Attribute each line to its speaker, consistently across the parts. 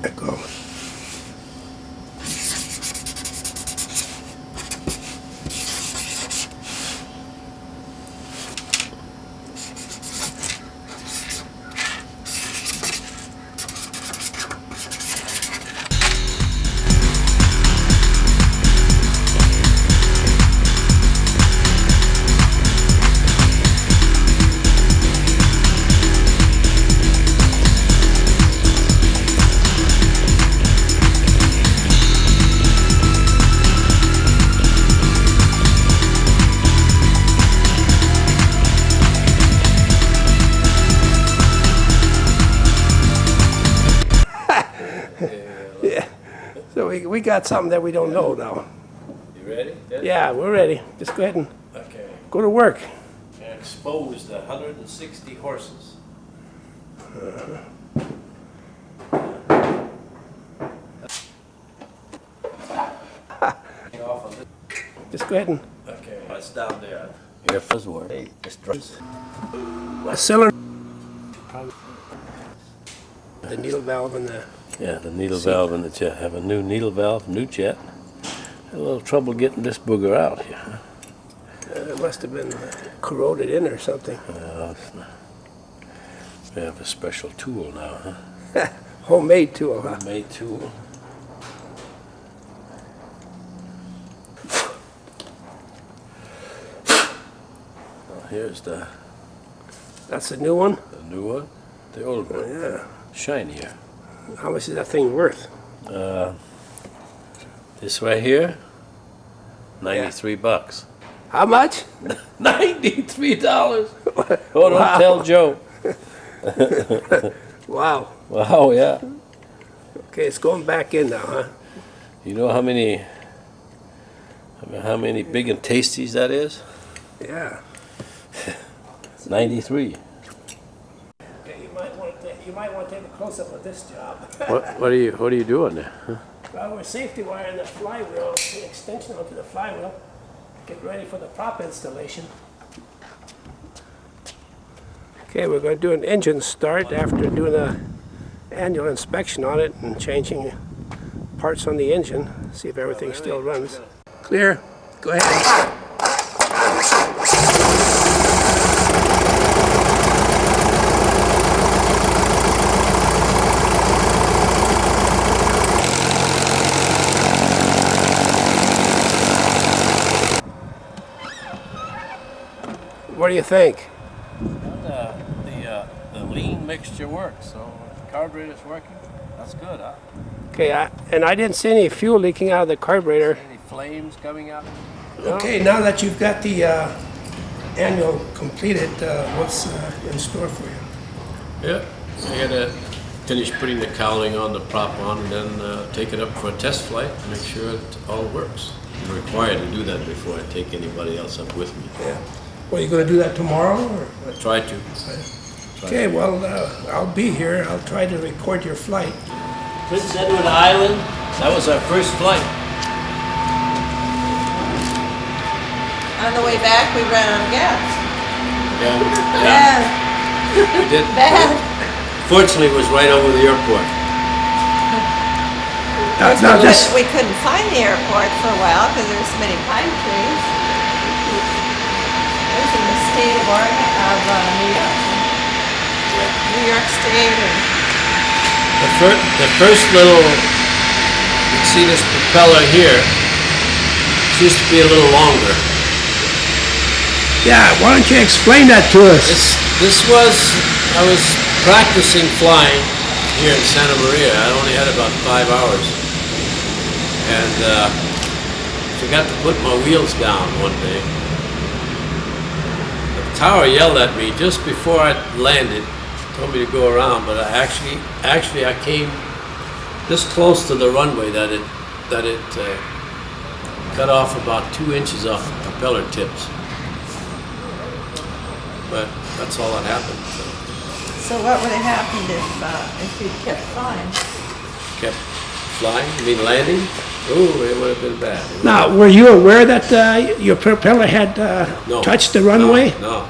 Speaker 1: Echo. Yeah. So we got something that we don't know now.
Speaker 2: You ready?
Speaker 1: Yeah, we're ready. Just go ahead and
Speaker 2: Okay.
Speaker 1: go to work.
Speaker 2: And expose the 160 horses.
Speaker 1: Just go ahead and
Speaker 2: Okay. It's down there. Here first word.
Speaker 1: a cylinder. The needle valve and the
Speaker 2: Yeah, the needle valve in the jet. Have a new needle valve, new jet. Had a little trouble getting this booger out here.
Speaker 1: it must have been corroded in or something.
Speaker 2: It's not. We have a special tool now, huh?
Speaker 1: Homemade tool, huh?
Speaker 2: Made tool. Well, here's the
Speaker 1: That's a new one?
Speaker 2: new one, the old one.
Speaker 1: Yeah.
Speaker 2: Shinier.
Speaker 1: How much is that thing worth?
Speaker 2: This right here, 93 bucks.
Speaker 1: How much?
Speaker 2: $93. Oh, don't tell Joe.
Speaker 1: Wow.
Speaker 2: Wow, yeah.
Speaker 1: Okay, it's going back in now, huh?
Speaker 2: You know how many big and tasties that is?
Speaker 1: Yeah.
Speaker 2: 93.
Speaker 1: Okay, you might want to take a close-up of this job.
Speaker 2: What are you doing there? Huh?
Speaker 1: Well, we're safety wiring the flywheel, the extension onto the flywheel. Get ready for the prop installation. Okay, we're going to do an engine start after doing an annual inspection on it and changing parts on the engine. See if everything still runs. Clear. Go ahead. What do you think?
Speaker 2: The lean mixture works, so the carburetor's working. That's good, huh?
Speaker 1: Okay, and I didn't see any fuel leaking out of the carburetor.
Speaker 2: Any flames coming out?
Speaker 1: Okay, now that you've got the annual completed, what's in store for you?
Speaker 2: Yeah, I gotta finish putting the cowling on, the prop on, and then take it up for a test flight, make sure it all works. I'm required to do that before I take anybody else up with me.
Speaker 1: Yeah. Well, you going to do that tomorrow? Or what?
Speaker 2: Try to.
Speaker 1: Okay, well, I'll be here. I'll try to record your flight.
Speaker 2: Prince Edward Island, that was our first flight.
Speaker 3: On the way back, we ran out of gas.
Speaker 2: Yeah. We did.
Speaker 3: Bad.
Speaker 2: Fortunately, it was right over the airport.
Speaker 3: We couldn't find the airport for a while because there were so many pine trees. It was in the state of Oregon, of New York State. And
Speaker 2: The first little, you can see this propeller here, it used to be a little longer.
Speaker 1: Yeah, why don't you explain that to us?
Speaker 2: I was practicing flying here in Santa Maria. I only had about 5 hours. And forgot to put my wheels down one day. The tower yelled at me just before I landed, told me to go around, but I came this close to the runway that it cut off about 2 inches off the propeller tips. But that's all that happened.
Speaker 3: so what would have happened if you'd kept flying?
Speaker 2: Kept flying? You mean landing? Oh, it would have been bad.
Speaker 1: Now, were you aware that your propeller had
Speaker 2: No.
Speaker 1: touched the runway?
Speaker 2: No.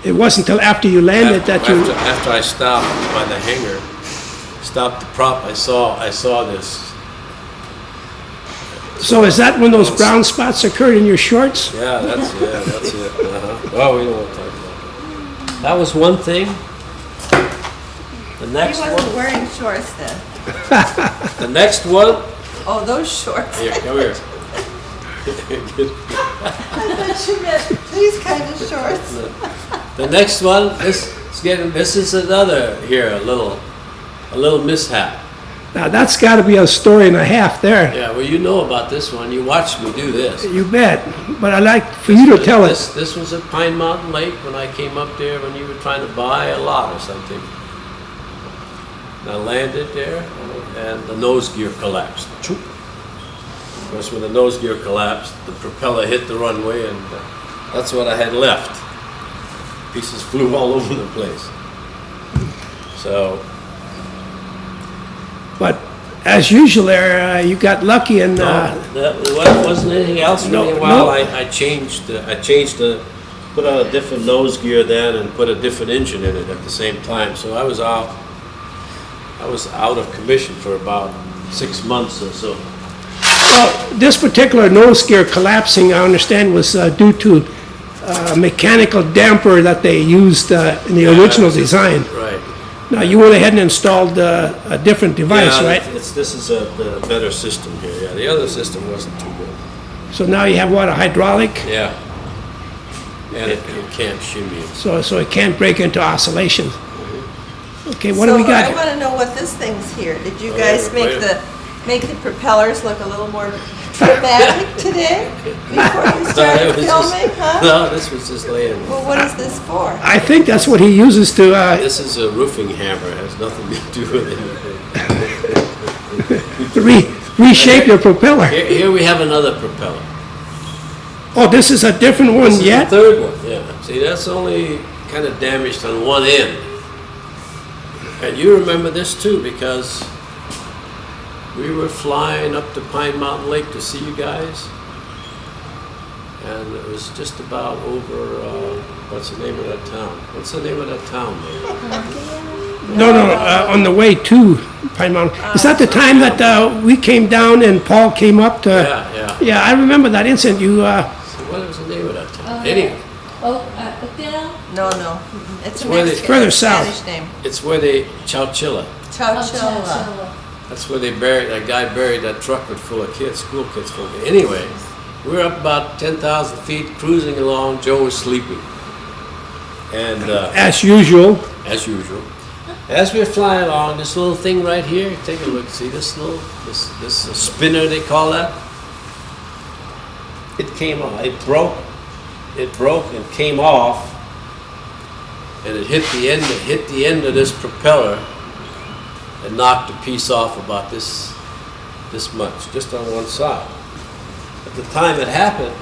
Speaker 1: It wasn't until after you landed that you...
Speaker 2: After I stopped by the hangar, stopped the prop, I saw this.
Speaker 1: So is that when those brown spots occurred in your shorts?
Speaker 2: Yeah, that's it. Oh, we don't want to talk about that. That was one thing. The
Speaker 3: He
Speaker 2: next
Speaker 3: wasn't
Speaker 2: one.
Speaker 3: wearing shorts then.
Speaker 2: The next one.
Speaker 3: Oh, those shorts.
Speaker 2: Here, come here.
Speaker 3: I thought you meant these kind of shorts.
Speaker 2: The next one. This is another here. A little mishap.
Speaker 1: Now, that's got to be a story and a half there.
Speaker 2: Yeah. Well, you know about this one. You watched me do this.
Speaker 1: You bet. But I'd like for you to tell us.
Speaker 2: This was at Pine Mountain Lake when I came up there when you were trying to buy a lot or something. And I landed there, and the nose gear collapsed. Choop. Of course, when the nose gear collapsed, the propeller hit the runway, and that's what I had left. Pieces flew all over the place. So,
Speaker 1: But as usual there, you got lucky and...
Speaker 2: that wasn't anything else for me. Well,
Speaker 1: no.
Speaker 2: I changed put on a different nose gear then and put a different engine in it at the same time. So I was out of commission for about 6 months or so.
Speaker 1: Well, this particular nose gear collapsing, I understand, was due to a mechanical damper that they used in the original design.
Speaker 2: Right.
Speaker 1: Now, you went ahead and installed a different device,
Speaker 2: Yeah,
Speaker 1: right?
Speaker 2: this is a better system here. Yeah, the other system wasn't too good.
Speaker 1: So now you have what, a hydraulic?
Speaker 2: Yeah. And it can't shimmy it.
Speaker 1: So it can't break into oscillation. Okay, what do we
Speaker 3: So I
Speaker 1: got?
Speaker 3: want to know what this thing's here. Did you
Speaker 2: Oh,
Speaker 3: guys
Speaker 2: wait
Speaker 3: make the propellers look a little more dramatic today before you started filming, huh?
Speaker 2: No, this was just laying.
Speaker 3: Well, what is this for?
Speaker 1: I think that's what he uses to,
Speaker 2: This is a roofing hammer. It has nothing to do with anything.
Speaker 1: reshape your propeller.
Speaker 2: Here we have another propeller.
Speaker 1: Oh, this is a different one
Speaker 2: This is the
Speaker 1: yet?
Speaker 2: third one, yeah. See, that's only kind of damaged on one end. And you remember this too, because we were flying up to Pine Mountain Lake to see you guys. And it was just about over, what's the name of that town? What's the name of that town there?
Speaker 1: No, on the way to Pine Mountain. Is that the time that we came down and Paul came up to?
Speaker 2: Yeah.
Speaker 1: Yeah, I remember that incident. You,
Speaker 2: So what was the name of that town? Anyway,
Speaker 4: Oakdale?
Speaker 3: No. It's
Speaker 2: where they-
Speaker 1: further south.
Speaker 3: Spanish name.
Speaker 2: it's where they, Chowchilla.
Speaker 3: Chowchilla.
Speaker 2: That's where they buried, that guy buried that truck with full of kids, school kids full of kids. Anyway, we were up about 10,000 feet, cruising along. Joe was sleeping. And
Speaker 1: as usual,
Speaker 2: as usual, as we're flying along, this little thing right here, take a look, see this spinner they call that? It came off, it broke and came off, and it hit the end of this propeller and knocked a piece off about this much, just on one side. At the time it happened,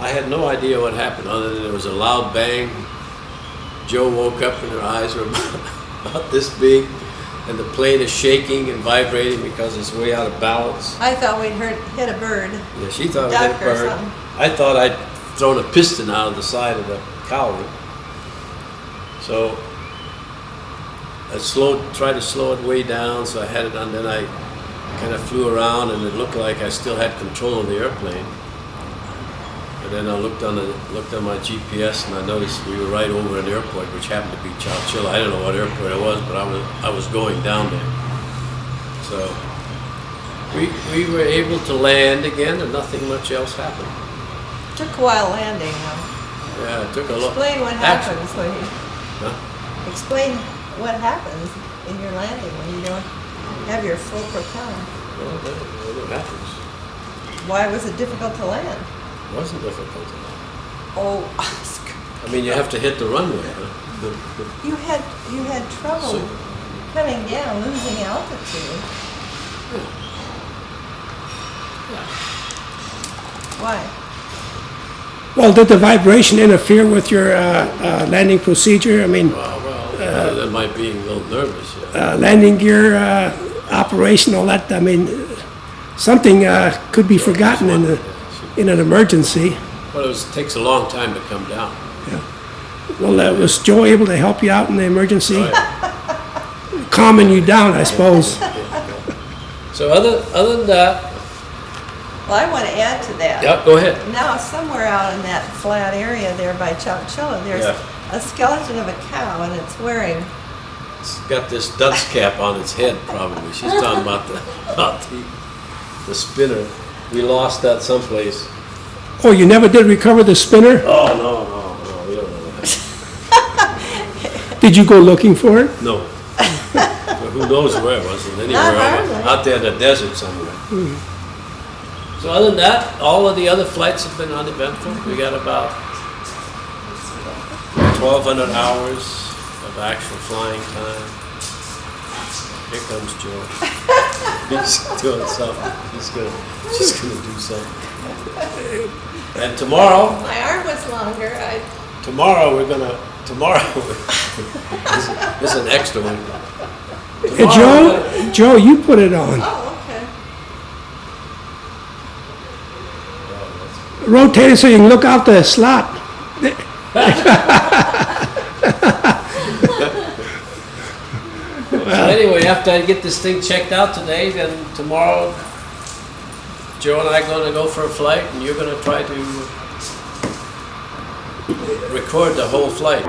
Speaker 2: I had no idea what happened other than there was a loud bang. Joe woke up and her eyes were about this big, and the plane is shaking and vibrating because it's way out of balance.
Speaker 3: I thought we'd hit a bird.
Speaker 2: Yeah, she thought it hit a
Speaker 3: Duck or
Speaker 2: bird.
Speaker 3: something.
Speaker 2: I thought I'd thrown a piston out of the side of the cowling. So I tried to slow it way down, so I had it on, then I kind of flew around and it looked like I still had control of the airplane. And then I looked on my GPS and I noticed we were right over an airport, which happened to be Chowchilla. I don't know what airport it was, but I was going down there. So we were able to land again and nothing much else happened.
Speaker 3: Took a while landing, though.
Speaker 2: Yeah, it took a lot.
Speaker 3: Explain what happens when you...
Speaker 2: Huh?
Speaker 3: Explain what happens in your landing when you don't have your full propeller.
Speaker 2: Well, that happens.
Speaker 3: Why was it difficult to land?
Speaker 2: It wasn't difficult to land.
Speaker 3: Oh,
Speaker 2: I mean, you have to hit the runway. Huh?
Speaker 3: you had trouble
Speaker 2: So-
Speaker 3: coming down, losing altitude. Why?
Speaker 1: well, did the vibration interfere with your landing procedure? I mean,
Speaker 2: Other than my being a little nervous, yeah.
Speaker 1: landing gear operation, all that. I mean, something could be forgotten in an emergency.
Speaker 2: Well, it takes a long time to come down.
Speaker 1: Well, was Joe able to help you out in the emergency?
Speaker 2: Right.
Speaker 1: calming you down, I suppose.
Speaker 2: So other than that,
Speaker 3: Well, I want to add to that.
Speaker 2: yeah, go ahead.
Speaker 3: Now, somewhere out in that flat area there by Chowchilla, there's
Speaker 2: Yeah.
Speaker 3: a skeleton of a cow, and it's wearing.
Speaker 2: It's got this dunce cap on its head, probably. She's talking about the spinner. We lost that someplace.
Speaker 1: Oh, you never did recover the spinner?
Speaker 2: Oh, no, we don't know that.
Speaker 1: Did you go looking for it?
Speaker 2: No. But who knows where it was? Anywhere
Speaker 3: Not hardly.
Speaker 2: out there in the desert somewhere. So other than that, all of the other flights have been uneventful. We got about 1,200 hours of actual flying time. Here comes Joe. He's doing something. She's gonna do something. And tomorrow
Speaker 3: My arm was longer.
Speaker 2: this is an extra one.
Speaker 1: Hey, Joe, you put it on.
Speaker 3: Oh, okay.
Speaker 1: Rotate it so you can look out the slot.
Speaker 2: Anyway, after I get this thing checked out today, then tomorrow, Joe and I are going to go for a flight, and you're going to try to record the whole flight.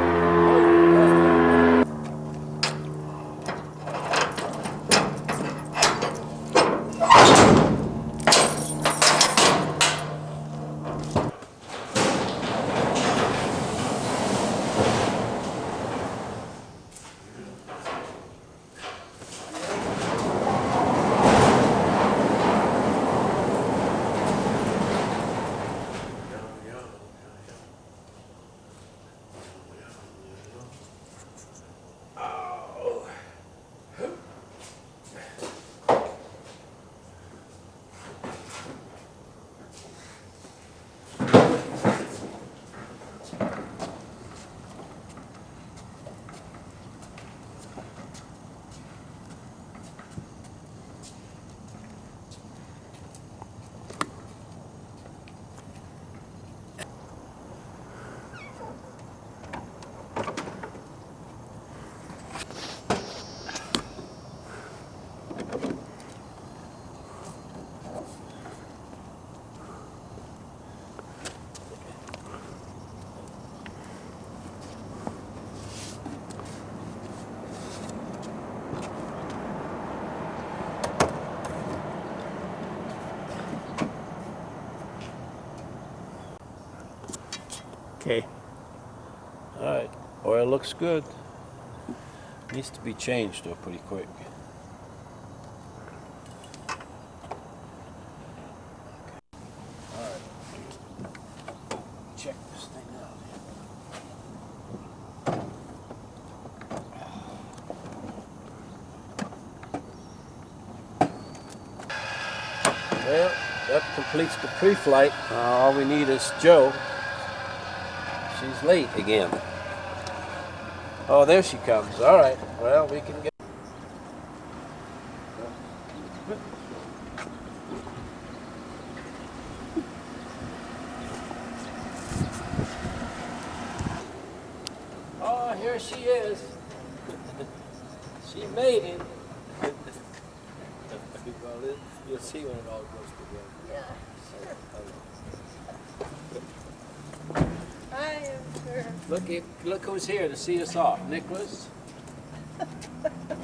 Speaker 1: Okay.
Speaker 2: All right, oil looks good. Needs to be changed though pretty quick. All right, check this thing out. Well, that completes the pre-flight. All we need is Joe. She's late again. Oh, there she comes. All right. Well, we can get... Oh, here she is. She made it. Well, you'll see when it all goes together.
Speaker 3: Yeah, sure. I am sure.
Speaker 2: Look who's here to see us off. Nicholas.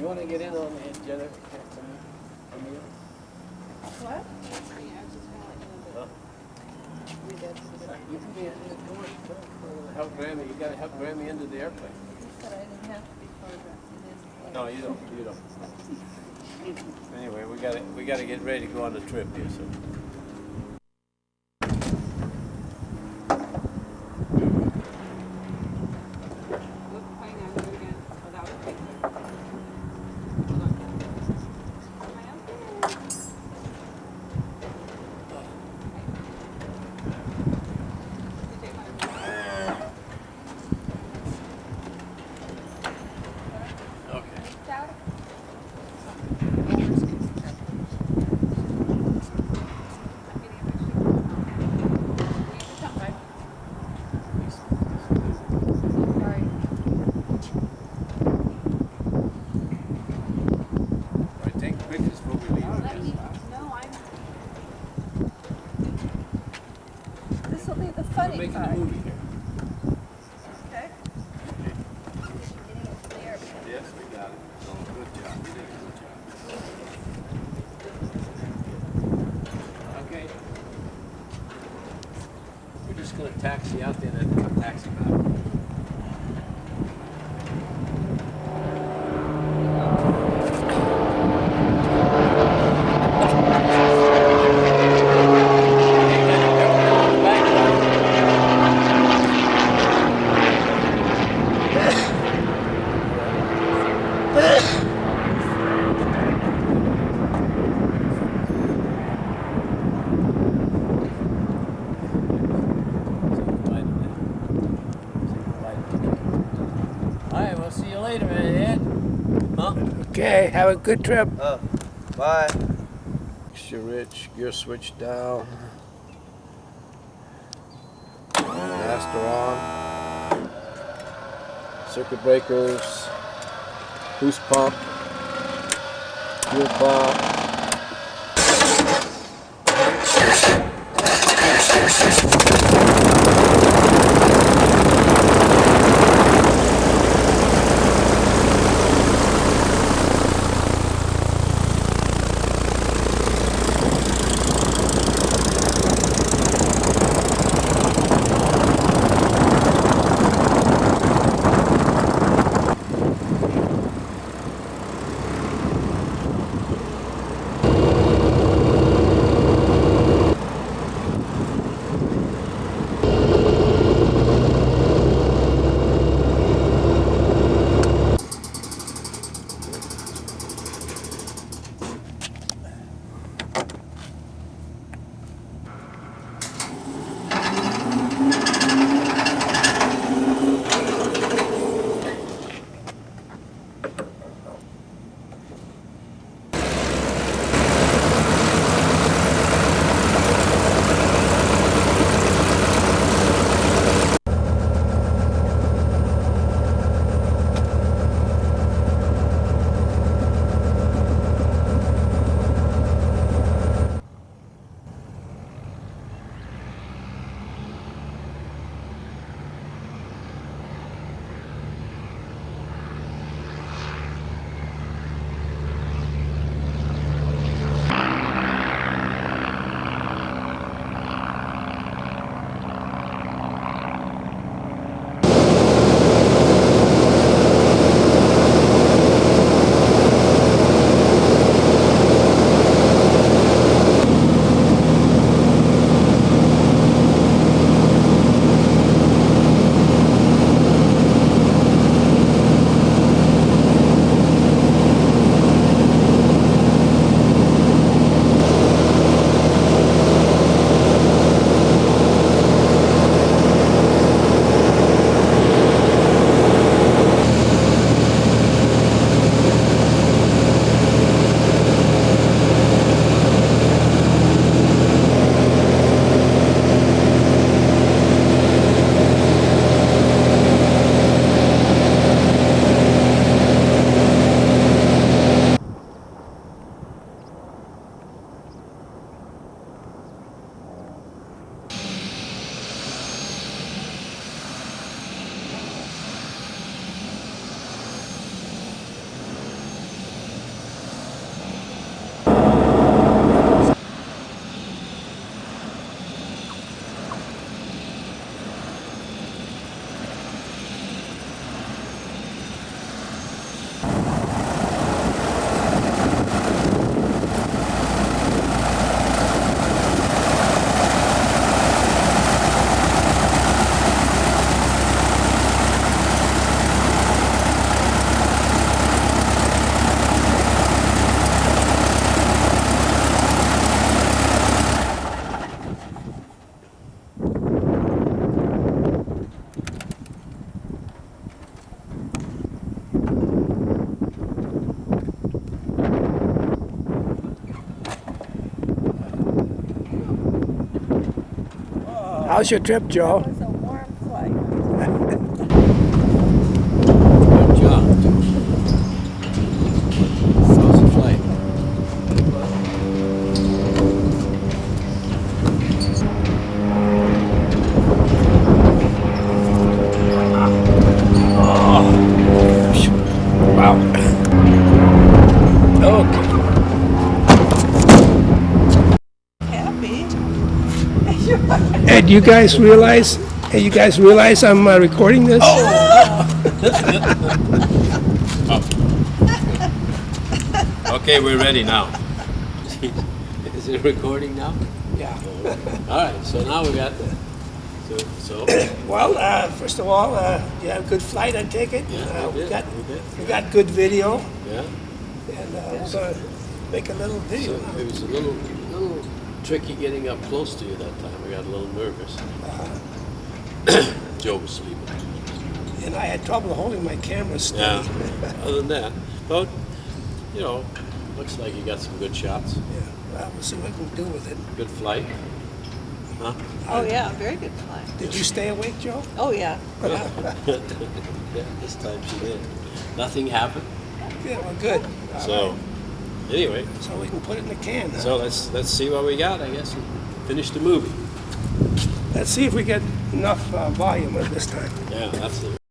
Speaker 2: You want to get in on the Jennifer?
Speaker 3: What?
Speaker 2: You can be help Grammy. You got to help Grammy into the airplane.
Speaker 3: But I didn't have to be photographed.
Speaker 2: No, you don't. You don't. Anyway, we got to get ready to go on the trip here. So. All right, we'll see you later, Ed. Huh?
Speaker 1: Okay, have a good trip.
Speaker 5: Bye.
Speaker 2: Extra rich, gear switch down. Master on. Circuit breakers. Boost pump. Fuel pump.
Speaker 1: How's your trip, Joe?
Speaker 3: It was a warm flight.
Speaker 2: Good job. How's the flight?
Speaker 1: Wow. Okay.
Speaker 3: Happy.
Speaker 1: Hey, do you guys realize? Hey, you guys realize I'm recording this?
Speaker 2: Okay, we're ready now. Is it recording now?
Speaker 1: Yeah.
Speaker 2: All right, so now we got So,
Speaker 1: Well, first of all, you had a good flight, I take it.
Speaker 2: Yeah, we did.
Speaker 1: We got good video,
Speaker 2: yeah.
Speaker 1: and we're going to make a little video.
Speaker 2: So it was a little tricky getting up close to you that time. I got a little nervous. Joe was sleeping.
Speaker 1: And I had trouble holding my camera steady.
Speaker 2: Yeah. Other than that, but you know, looks like you got some good shots.
Speaker 1: Yeah, well, we'll see what we can do with it.
Speaker 2: Good flight. Huh?
Speaker 3: Oh, yeah, very good flight.
Speaker 1: Did you stay awake, Joe?
Speaker 3: Oh, yeah.
Speaker 2: Yeah, this time she did. Nothing happened.
Speaker 1: Yeah, well, good. All
Speaker 2: So
Speaker 1: right.
Speaker 2: anyway,
Speaker 1: So we can put it in the can. Huh?
Speaker 2: so let's see what we got. I guess and finish the movie.
Speaker 1: Let's see if we get enough volume of it this time.
Speaker 2: Yeah, that's the